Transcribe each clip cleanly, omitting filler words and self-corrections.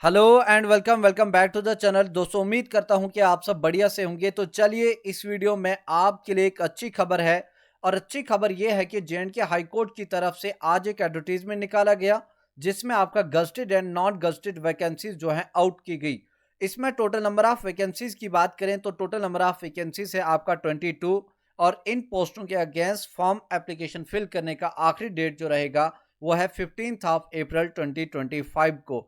Hello and welcome welcome back to the channel. दोस्तों उम्मीद करता हूं कि आप सब बढ़िया से होंगे। तो चलिए इस वीडियो में आपके लिए एक अच्छी खबर है और अच्छी खबर यह है कि जे.एंड.के हाई कोर्ट की तरफ से आज एक एडवर्टीजमेंट निकाला गया जिसमें आपका gazetted and non gazetted vacancies जो है आउट की गई। इसमें टोटल नंबर ऑफ वैकेंसीज की बात करें तो टोटल नंबर ऑफ वैकेंसीज है आपका 22 और इन पोस्टों के अगेंस्ट फॉर्म एप्लीकेशन फिल करने का आखिरी डेट जो रहेगा वो है 15 अप्रैल 2025 को।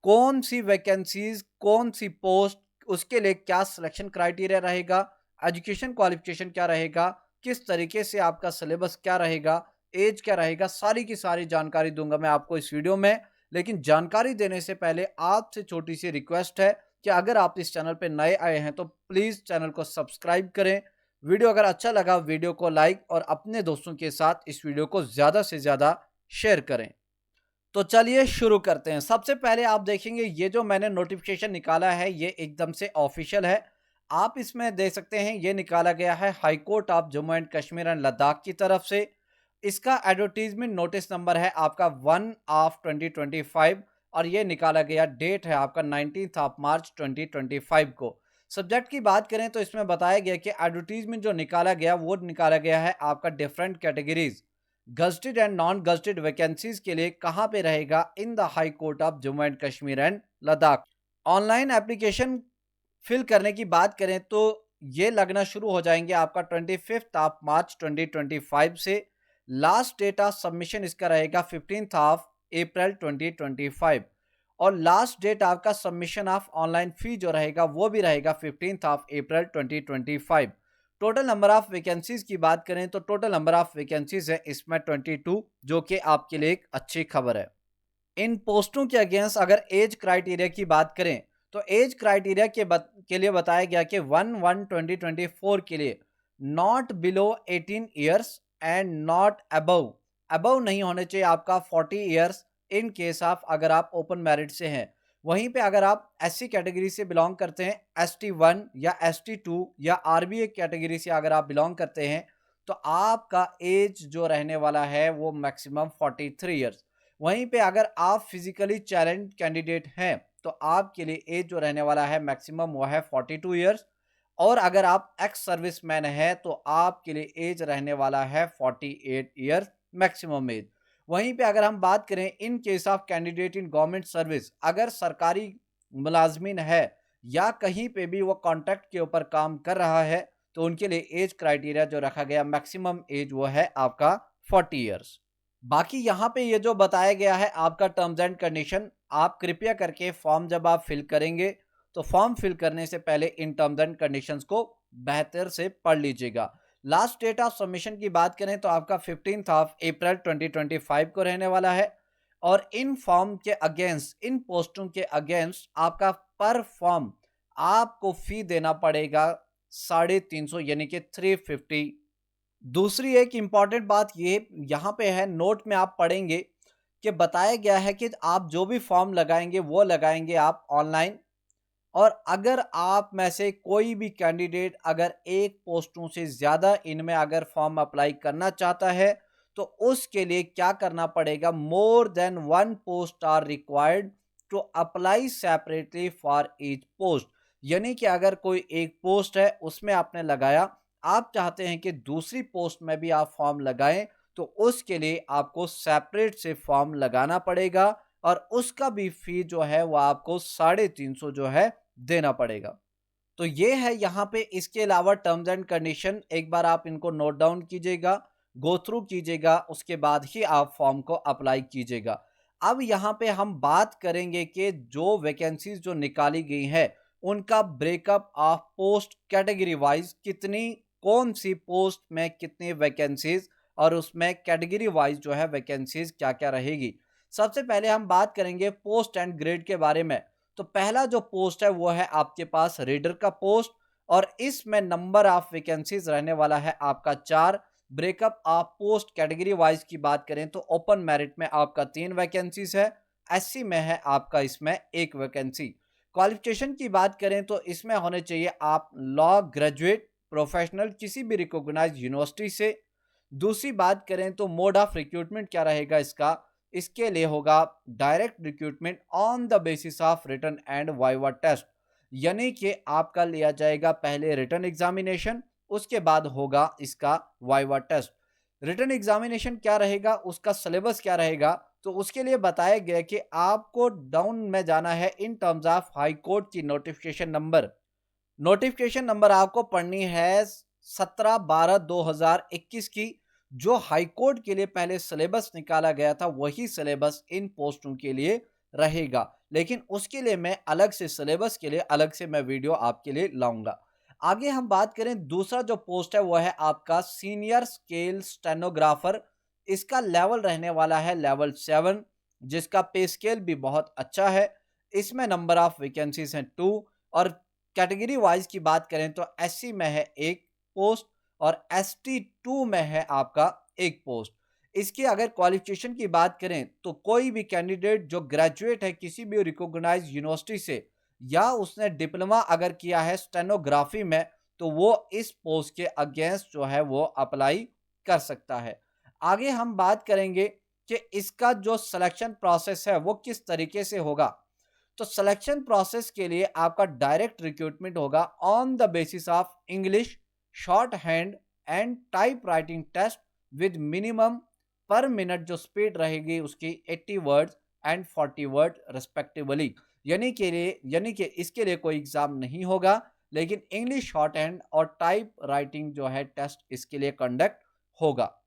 कौन सी वैकेंसीज कौन सी पोस्ट, उसके लिए क्या सिलेक्शन क्राइटेरिया रहेगा, एजुकेशन क्वालिफिकेशन क्या रहेगा, किस तरीके से आपका सिलेबस क्या रहेगा, एज क्या रहेगा, सारी की सारी जानकारी दूंगा मैं आपको इस वीडियो में। लेकिन जानकारी देने से पहले आपसे छोटी सी रिक्वेस्ट है कि अगर आप इस चैनल पर नए आए हैं तो प्लीज चैनल को सब्सक्राइब करें। वीडियो अगर अच्छा लगा वीडियो को लाइक और अपने दोस्तों के साथ इस वीडियो को ज्यादा से ज्यादा शेयर करें। तो चलिए शुरू करते हैं। सबसे पहले आप देखेंगे ये जो मैंने नोटिफिकेशन निकाला है ये एकदम से ऑफिशियल है। आप इसमें देख सकते हैं ये निकाला गया है high court of Jammu and Kashmir and Ladakh की तरफ से। इसका एडवर्टीजमेंट नोटिस नंबर है आपका 1/2025 और ये निकाला गया डेट है आपका 19 मार्च 2025 को। सब्जेक्ट की बात करें तो इसमें बताया गया कि एडवर्टीजमेंट जो निकाला गया वो निकाला गया है आपका different categories gazetted and non gazetted vacancies के लिए कहां पे रहेगा in the high court of Jammu and Kashmir and Ladakh. Online application fill करने की बात करें तो ये लगना शुरू हो जाएंगे आपका 25 मार्च 2025 से। लास्ट डेट ऑफ सबमिशन इसका रहेगा 15 अप्रैल 2025 और लास्ट डेट आपका सबमिशन ऑफ ऑनलाइन फी जो रहेगा वो भी रहेगा 15 अप्रैल 2025। टोटल नंबर ऑफ वैकेंसीज की बात करें तो टोटल नंबर ऑफ वैकेंसीज है इसमें 22 जो कि आपके लिए एक अच्छी खबर है। इन पोस्टों के अगेंस्ट अगर एज क्राइटेरिया की बात करें तो एज क्राइटेरिया के लिए बताया गया कि 1/1/2024 के लिए not below 18 years and not above. Above नहीं होने चाहिए आपका 40 ईयर्स इन केस ऑफ अगर आप ओपन मैरिट से हैं। वहीं पे अगर आप एससी कैटेगरी से बिलोंग करते हैं, ST1 या ST2 या RBA कैटेगरी से अगर आप बिलोंग करते हैं तो आपका एज जो रहने वाला है वो मैक्सिमम 43 ईयर्स। वहीं पे अगर आप फिजिकली चैलेंज कैंडिडेट हैं तो आपके लिए एज जो रहने वाला है मैक्सिमम वो है 42 ईयर्स और अगर आप एक्स सर्विसमैन है तो आपके लिए एज रहने वाला है 48 ईयर्स मैक्सिमम एज। वहीं पे अगर हम बात करें in case of candidate in government service, अगर सरकारी मुलाजमीन है या कहीं पे भी वो कॉन्ट्रैक्ट के ऊपर काम कर रहा है तो उनके लिए एज क्राइटेरिया जो रखा गया मैक्सिमम एज वो है आपका 40 ईयर्स। बाकी यहाँ पे ये जो बताया गया है आपका टर्म्स एंड कंडीशन, आप कृपया करके फॉर्म जब आप फिल करेंगे तो फॉर्म फिल करने से पहले इन टर्म्स एंड कंडीशंस को बेहतर से पढ़ लीजिएगा। लास्ट डेट ऑफ सबमिशन की बात करें तो आपका 15 अप्रैल 2025 को रहने वाला है और इन फॉर्म के अगेंस्ट, इन पोस्टों के अगेंस्ट आपका पर फॉर्म आपको फी देना पड़ेगा 350 यानी कि 350। दूसरी एक इंपॉर्टेंट बात ये यहाँ पे है, नोट में आप पढ़ेंगे कि बताया गया है कि आप जो भी फॉर्म लगाएंगे वो लगाएंगे आप ऑनलाइन और अगर आप में से कोई भी कैंडिडेट अगर एक पोस्टों से ज़्यादा इनमें अगर फॉर्म अप्लाई करना चाहता है तो उसके लिए क्या करना पड़ेगा, more than one post are required to apply separately for each post. यानी कि अगर कोई एक पोस्ट है उसमें आपने लगाया, आप चाहते हैं कि दूसरी पोस्ट में भी आप फॉर्म लगाएं तो उसके लिए आपको सेपरेट से फॉर्म लगाना पड़ेगा और उसका भी फी जो है वो आपको 350 जो है देना पड़ेगा। तो ये है यहाँ पे। इसके अलावा टर्म्स एंड कंडीशन एक बार आप इनको नोट डाउन कीजिएगा, गो थ्रू कीजिएगा, उसके बाद ही आप फॉर्म को अप्लाई कीजिएगा। अब यहाँ पे हम बात करेंगे कि जो वैकेंसीज जो निकाली गई है उनका breakup of post category wise, कितनी कौन सी पोस्ट में कितनी वैकेंसीज और उसमें कैटेगरी वाइज जो है वैकेंसीज क्या क्या रहेगी। सबसे पहले हम बात करेंगे पोस्ट एंड ग्रेड के बारे में। तो पहला जो पोस्ट है वो है आपके पास रीडर का पोस्ट और इसमें नंबर ऑफ वैकेंसीज रहने वाला है आपका 4। Breakup of post category wise की बात करें तो ओपन मेरिट में आपका 3 वैकेंसीज है, SC में है आपका इसमें 1 वैकेंसी। क्वालिफिकेशन की बात करें तो इसमें होने चाहिए आप लॉ ग्रेजुएट प्रोफेशनल किसी भी रिकॉग्नाइज्ड यूनिवर्सिटी से। दूसरी बात करें तो मोड ऑफ रिक्रूटमेंट क्या रहेगा इसका, इसके लिए होगा direct recruitment on the basis of written and viva test, यानी कि आपका लिया जाएगा पहले रिटन एग्जामिनेशन, उसके बाद होगा इसका वाइवा टेस्ट। रिटन एग्जामिनेशन क्या रहेगा, उसका सिलेबस क्या रहेगा, तो उसके लिए बताया गया कि आपको डाउन में जाना है इन टर्म्स ऑफ हाई कोर्ट की नोटिफिकेशन नंबर। नोटिफिकेशन नंबर आपको पढ़नी है 17/12/2021 की। जो हाई कोर्ट के लिए पहले सिलेबस निकाला गया था वही सिलेबस इन पोस्टों के लिए रहेगा, लेकिन उसके लिए मैं अलग से सिलेबस के लिए अलग से मैं वीडियो आपके लिए लाऊंगा। आगे हम बात करें, दूसरा जो पोस्ट है वो है आपका सीनियर स्केल स्टेनोग्राफर। इसका लेवल रहने वाला है लेवल 7, जिसका पे स्केल भी बहुत अच्छा है। इसमें नंबर ऑफ वैकेंसीज हैं 2, और कैटेगरी वाइज की बात करें तो एससी में है 1 पोस्ट और एसटी 2 में है आपका 1 पोस्ट। इसकी अगर क्वालिफिकेशन की बात करें तो कोई भी कैंडिडेट जो ग्रेजुएट है किसी भी रिकॉग्नाइज्ड यूनिवर्सिटी से, या उसने डिप्लोमा अगर किया है स्टेनोग्राफी में, तो वो इस पोस्ट के अगेंस्ट जो है वो अप्लाई कर सकता है। आगे हम बात करेंगे कि इसका जो सिलेक्शन प्रोसेस है वो किस तरीके से होगा। तो सिलेक्शन प्रोसेस के लिए आपका डायरेक्ट रिक्रूटमेंट होगा on the basis of English shorthand and typewriting test with minimum per minute जो स्पीड रहेगी उसकी 80 वर्ड्स एंड 40 वर्ड रिस्पेक्टिवली, यानी कि इसके लिए कोई एग्जाम नहीं होगा, लेकिन इंग्लिश शॉर्ट हैंड और टाइप राइटिंग जो है टेस्ट इसके लिए कंडक्ट होगा।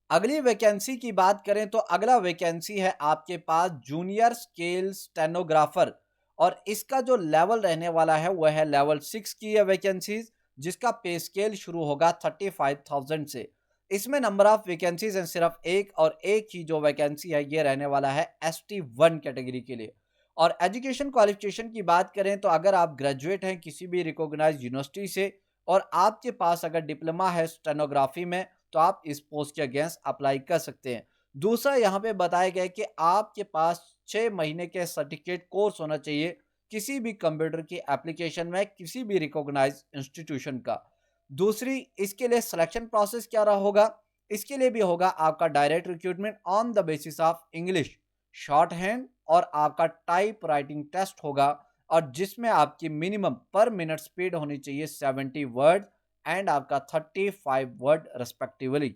अगली वैकेंसी की बात करें तो अगला वैकेंसी है आपके पास जूनियर स्केल स्टेनोग्राफर, और इसका जो लेवल रहने वाला है वह है लेवल 6 की है वैकेंसीज, जिसका पे स्केल शुरू होगा 35,000 से। इसमें नंबर ऑफ वैकेंसीज हैं सिर्फ एक, और एक ही जो वैकेंसी है ये रहने वाला है ST1 कैटेगरी के लिए। और एजुकेशन क्वालिफिकेशन की बात करें तो अगर आप ग्रेजुएट हैं किसी भी रिकॉग्नाइज्ड यूनिवर्सिटी से और आपके पास अगर डिप्लोमा है स्टेनोग्राफी में, तो आप इस पोस्ट के अगेंस्ट अप्लाई कर सकते हैं। दूसरा यहाँ पे बताया गया है कि आपके पास 6 महीने के सर्टिफिकेट कोर्स होना चाहिए किसी भी कंप्यूटर की एप्लीकेशन में किसी भी रिकॉग्नाइज्ड इंस्टीट्यूशन का। दूसरी, इसके लिए सिलेक्शन प्रोसेस क्या रहा होगा, इसके लिए भी होगा आपका direct recruitment on the basis of English short hand, और आपका टाइप राइटिंग टेस्ट होगा, और जिसमें आपकी मिनिमम पर मिनट स्पीड होनी चाहिए 70 वर्ड एंड आपका 35 वर्ड रिस्पेक्टिवली।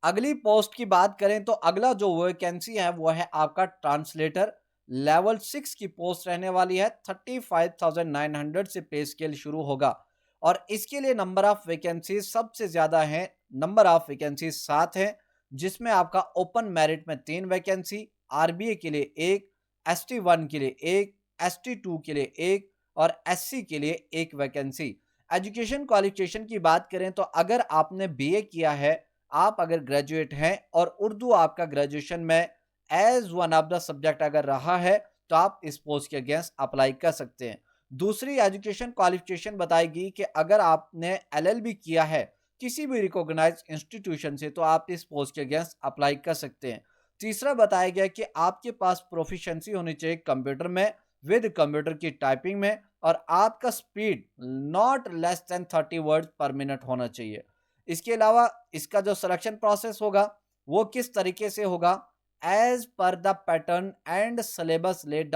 अगली पोस्ट की बात करें तो अगला जो वैकेंसी है वो है आपका ट्रांसलेटर। लेवल 6 की पोस्ट रहने वाली है, 35,900 से पे स्केल शुरू होगा, और इसके लिए नंबर ऑफ वैकेंसीज सबसे ज्यादा है, नंबर ऑफ वैकेंसीज 7 है, जिसमें आपका ओपन मेरिट में 3 वैकेंसी, आरबीए के लिए 1, ST1 के लिए 1, ST2 के लिए 1 और SC के लिए 1 वैकेंसी। एजुकेशन क्वालिफिकेशन की बात करें तो अगर आपने बीए किया है, आप अगर ग्रेजुएट हैं और उर्दू आपका ग्रेजुएशन में as one of the subject अगर रहा है, तो आप इस पोस्ट के अगेंस्ट अप्लाई कर सकते हैं। दूसरी एजुकेशन क्वालिफिकेशन बताएगी कि अगर आपने LLB किया है किसी भी रिकॉग्नाइज्ड इंस्टीट्यूशन से, तो आप इस पोस्ट के अगेंस्ट अप्लाई कर सकते हैं। तीसरा बताया गया कि आपके पास प्रोफिशिएंसी होनी चाहिए कंप्यूटर में विद कंप्यूटर की टाइपिंग में, और आपका speed not less than 30 word पर मिनट होना चाहिए। इसके अलावा इसका जो सिलेक्शन प्रोसेस होगा वो किस तरीके से होगा, as per the pattern and syllabus laid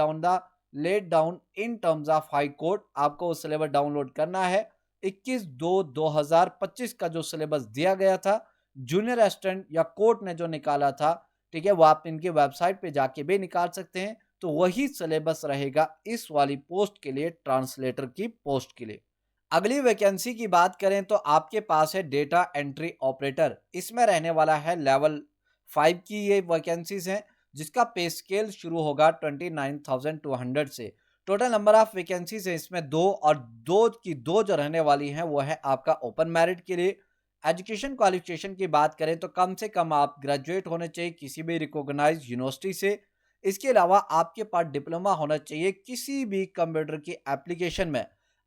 down in terms of high court. आपको वो सिलेबस डाउनलोड करना है। 21/2/2025 का जो सिलेबस दिया गया था जूनियर असिस्टेंट या कोर्ट ने जो निकाला था, ठीक है, वो आप इनकी वेबसाइट पे जाके भी निकाल सकते हैं, तो वही सिलेबस रहेगा इस वाली पोस्ट के लिए, ट्रांसलेटर की पोस्ट के लिए। अगली वैकेंसी की बात करें तो आपके पास है डेटा एंट्री ऑपरेटर। इसमें रहने वाला है लेवल 5 की ये वैकेंसीज हैं, जिसका पे स्केल शुरू होगा 29,200 से। टोटल नंबर ऑफ वैकेंसीज है इसमें 2, और दो जो रहने वाली हैं वो है आपका ओपन मेरिट के लिए। एजुकेशन क्वालिफिकेशन की बात करें तो कम से कम आप ग्रेजुएट होने चाहिए किसी भी रिकॉग्नाइज्ड यूनिवर्सिटी से। इसके अलावा आपके पास डिप्लोमा होना चाहिए किसी भी कंप्यूटर की एप्लीकेशन में।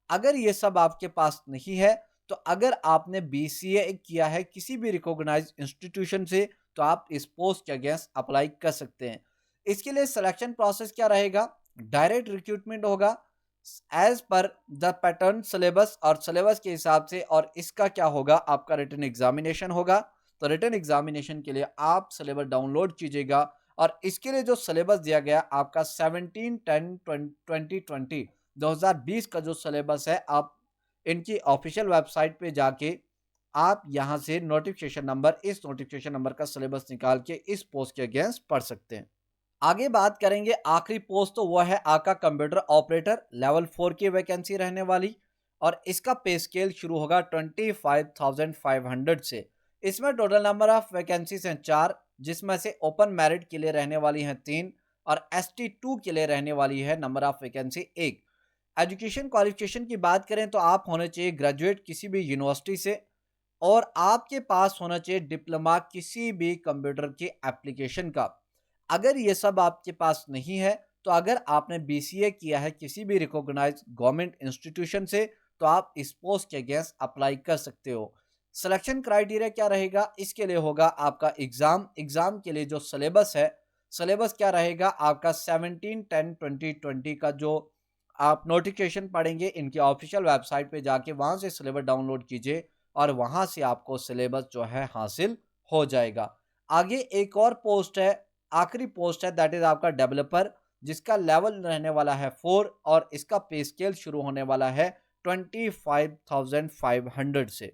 अगर ये सब आपके पास नहीं है, तो अगर आपने BCA किया है किसी भी रिकॉग्नाइज्ड इंस्टीट्यूशन से, तो आप इस पोस्ट के अगेंस्ट अप्लाई कर सकते हैं। इसके लिए सिलेक्शन प्रोसेस क्या रहेगा, डायरेक्ट रिक्रूटमेंट होगा as per the pattern syllabus, और सिलेबस के हिसाब से, और इसका क्या होगा, आपका रिटन एग्जामिनेशन होगा। तो रिटन एग्जामिनेशन के लिए आप सिलेबस डाउनलोड कीजिएगा और इसके लिए जो सिलेबस दिया गया आपका 2020 का जो सिलेबस है, आप इनकी ऑफिशियल वेबसाइट पे जाके आप यहाँ से इस नोटिफिकेशन नंबर का सिलेबस निकाल के इस पोस्ट के अगेंस्ट पढ़ सकते हैं। आगे बात करेंगे आखिरी पोस्ट, तो वह है आपका कंप्यूटर ऑपरेटर लेवल 4 की वैकेंसी रहने वाली और इसका पे स्केल शुरू होगा 25,500 से। इसमें टोटल नंबर ऑफ वैकेंसीज हैं 4, जिसमें से ओपन मेरिट के लिए रहने वाली हैं 3 और ST2 के लिए रहने वाली है number of vacancy 1। Education qualification की बात करें तो आप होने चाहिए ग्रेजुएट किसी भी यूनिवर्सिटी से और आपके पास होना चाहिए डिप्लोमा किसी भी कंप्यूटर की एप्लीकेशन का। अगर ये सब आपके पास नहीं है, तो अगर आपने BCA किया है किसी भी रिकॉग्नाइज्ड गवर्नमेंट इंस्टीट्यूशन से, तो आप इस पोस्ट के अगेंस्ट अप्लाई कर सकते हो। सिलेक्शन क्राइटेरिया क्या रहेगा, इसके लिए होगा आपका एग्जाम के लिए जो सिलेबस है, सिलेबस क्या रहेगा आपका 17/10/2020 का जो आप नोटिफिकेशन पढ़ेंगे इनकी ऑफिशियल वेबसाइट पे जाके वहां से सिलेबस डाउनलोड कीजिए और वहां से आपको सिलेबस जो है हासिल हो जाएगा। आगे एक और पोस्ट है, आखिरी पोस्ट है, दैट इज आपका डेवलपर, जिसका लेवल रहने वाला है 4 और इसका पे स्केल शुरू होने वाला है 25,500 से।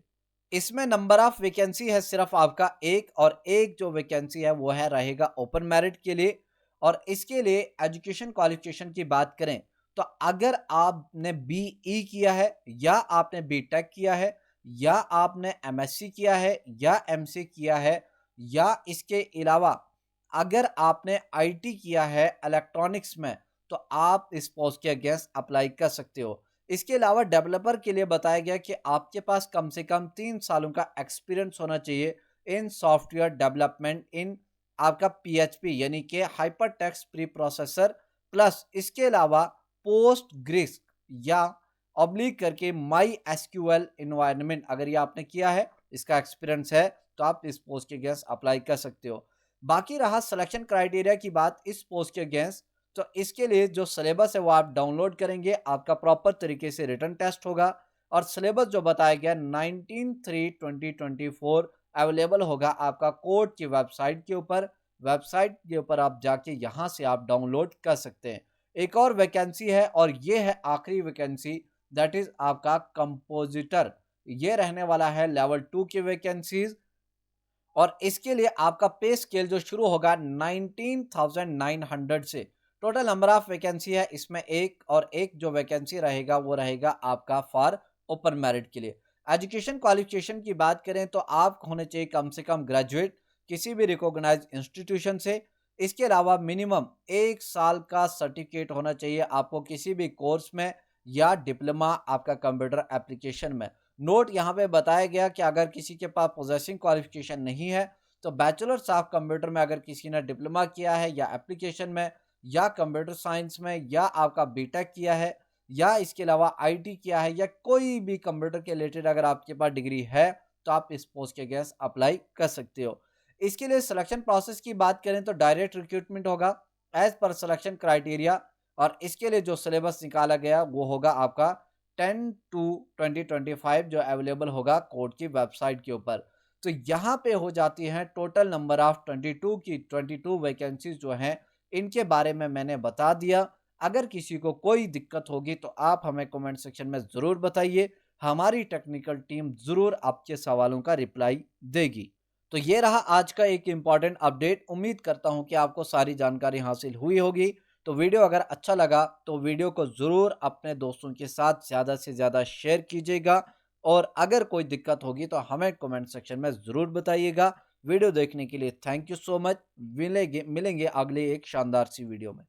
इसमें नंबर ऑफ वैकेंसी है सिर्फ आपका एक, और एक जो वैकेंसी है वो है रहेगा ओपन मेरिट के लिए। और इसके लिए एजुकेशन क्वालिफिकेशन की बात करें तो अगर आपने BE किया है या आपने BTech किया है या आपने MSc किया है या MC किया है या इसके अलावा अगर आपने IT किया है इलेक्ट्रॉनिक्स में, तो आप इस पोस्ट के अगेंस्ट अप्लाई कर सकते हो। इसके अलावा डेवलपर के लिए बताया गया कि आपके पास कम से कम 3 सालों का एक्सपीरियंस होना चाहिए इन सॉफ्टवेयर डेवलपमेंट इन आपका PHP यानी कि hyper text pre processor, plus इसके अलावा पोस्ट ग्रिस्क या ऑब्लिक करके माई SQL इन्वायरमेंट, अगर ये आपने किया है, इसका एक्सपीरियंस है, तो आप इस पोस्ट के अगेंस्ट अप्लाई कर सकते हो। बाकी रहा सिलेक्शन क्राइटेरिया की बात इस पोस्ट के अगेंस्ट, तो इसके लिए जो सिलेबस है वो आप डाउनलोड करेंगे, आपका प्रॉपर तरीके से रिटन टेस्ट होगा और सिलेबस जो बताया गया 19/3/2024 अवेलेबल होगा आपका कोर्ट की वेबसाइट के ऊपर। वेबसाइट के ऊपर आप जाके यहाँ से आप डाउनलोड कर सकते हैं। एक और वैकेंसी है और ये है आखिरी वैकेंसी, दैट इज आपका कंपोजिटर। ये रहने वाला है लेवल 2 की वैकेंसीज और इसके लिए आपका पे स्केल जो शुरू होगा 19,900 से। टोटल नंबर ऑफ वैकेंसी है इसमें एक, और एक जो वैकेंसी रहेगा वो रहेगा आपका फॉर ओपन मेरिट के लिए। एजुकेशन क्वालिफिकेशन की बात करें तो आप होने चाहिए कम से कम ग्रेजुएट किसी भी रिकॉग्नाइज्ड इंस्टीट्यूशन से। इसके अलावा मिनिमम 1 साल का सर्टिफिकेट होना चाहिए आपको किसी भी कोर्स में या डिप्लोमा आपका कंप्यूटर एप्लीकेशन में। नोट यहाँ पे बताया गया कि अगर किसी के पास पोजेसिंग क्वालिफिकेशन नहीं है, तो बैचलर्स ऑफ कंप्यूटर में अगर किसी ने डिप्लोमा किया है या एप्लीकेशन में या कंप्यूटर साइंस में या आपका BTech किया है या इसके अलावा IT किया है या कोई भी कंप्यूटर के रिलेटेड अगर आपके पास डिग्री है, तो आप इस पोस्ट के अगेंस्ट अप्लाई कर सकते हो। इसके लिए सिलेक्शन प्रोसेस की बात करें तो डायरेक्ट रिक्रूटमेंट होगा एज पर सिलेक्शन क्राइटेरिया, और इसके लिए जो सिलेबस निकाला गया वो होगा आपका 10/2/2025 जो अवेलेबल होगा कोर्ट की वेबसाइट के ऊपर। तो यहाँ पे हो जाती हैं टोटल नंबर ऑफ 22 वैकेंसीज जो हैं, इनके बारे में मैंने बता दिया। अगर किसी को कोई दिक्कत होगी तो आप हमें कमेंट सेक्शन में ज़रूर बताइए, हमारी टेक्निकल टीम ज़रूर आपके सवालों का रिप्लाई देगी। तो ये रहा आज का एक इम्पॉर्टेंट अपडेट। उम्मीद करता हूँ कि आपको सारी जानकारी हासिल हुई होगी। तो वीडियो अगर अच्छा लगा तो वीडियो को ज़रूर अपने दोस्तों के साथ ज़्यादा से ज़्यादा शेयर कीजिएगा, और अगर कोई दिक्कत होगी तो हमें कमेंट सेक्शन में ज़रूर बताइएगा। वीडियो देखने के लिए थैंक यू सो मच। मिलेंगे अगले एक शानदार सी वीडियो में।